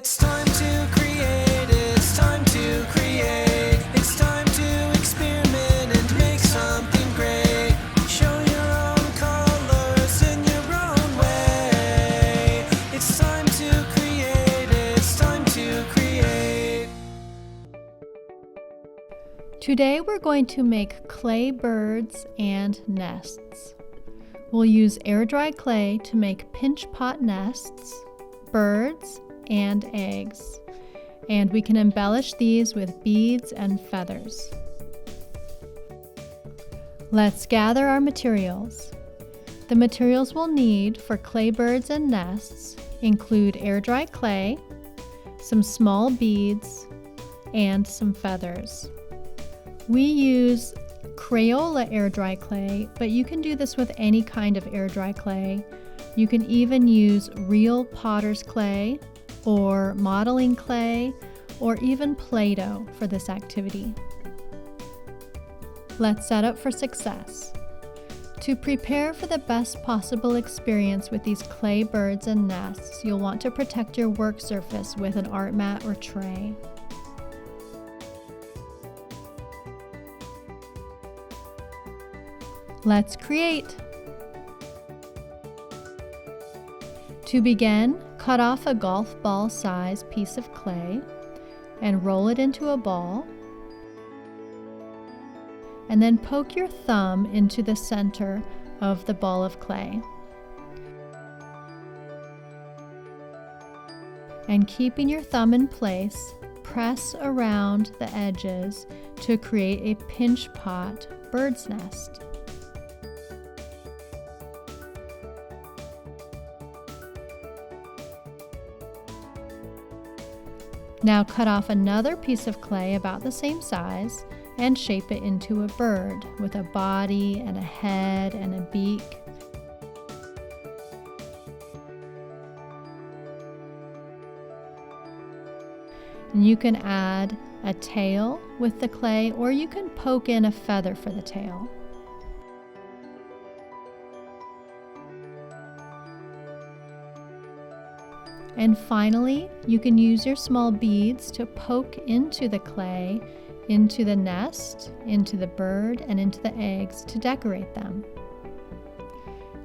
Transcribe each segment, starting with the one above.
It's time to create, it's time to create, it's time to experiment and make something great. Show your own colors in your own way. It's time to create, it's time to create. Today we're going to make clay birds and nests. We'll use air-dry clay to make pinch pot nests, birds, and eggs. And we can embellish these with beads and feathers. Let's gather our materials. The materials we'll need for clay birds and nests include air-dry clay, some small beads, and some feathers. We use Crayola air-dry clay, but you can do this with any kind of air-dry clay. You can even use real potter's clay or modeling clay or even Play-Doh for this activity. Let's set up for success. To prepare for the best possible experience with these clay birds and nests, you'll want to protect your work surface with an art mat or tray. Let's create. To begin, cut off a golf ball size piece of clay and roll it into a ball, and then poke your thumb into the center of the ball of clay. And keeping your thumb in place, press around the edges to create a pinch pot bird's nest. Now cut off another piece of clay about the same size and shape it into a bird with a body and a head and a beak. And you can add a tail with the clay, or you can poke in a feather for the tail. And finally, you can use your small beads to poke into the clay, into the nest, into the bird, and into the eggs to decorate them.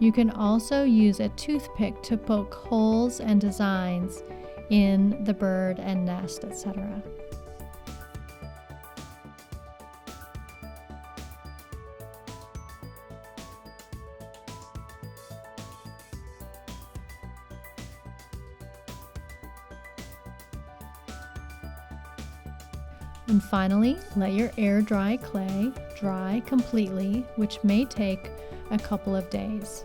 You can also use a toothpick to poke holes and designs in the bird and nest, etc. And finally, let your air-dry clay dry completely, which may take a couple of days.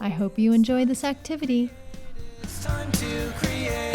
I hope you enjoy this activity. It's time to create.